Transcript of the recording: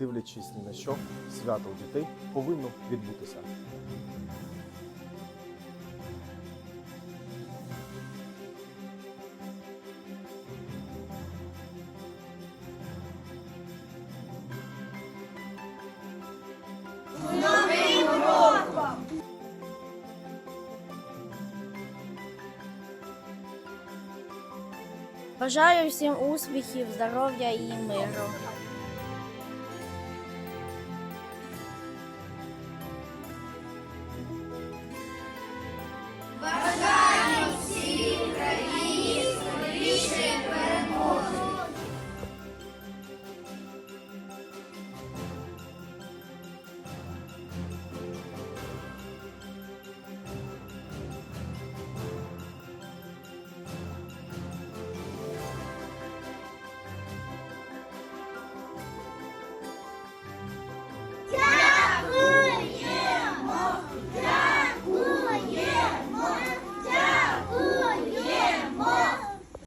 дивлячись ні на що, свято у дітей повинно відбутися. Бажаю всім успіхів, здоров'я і миру.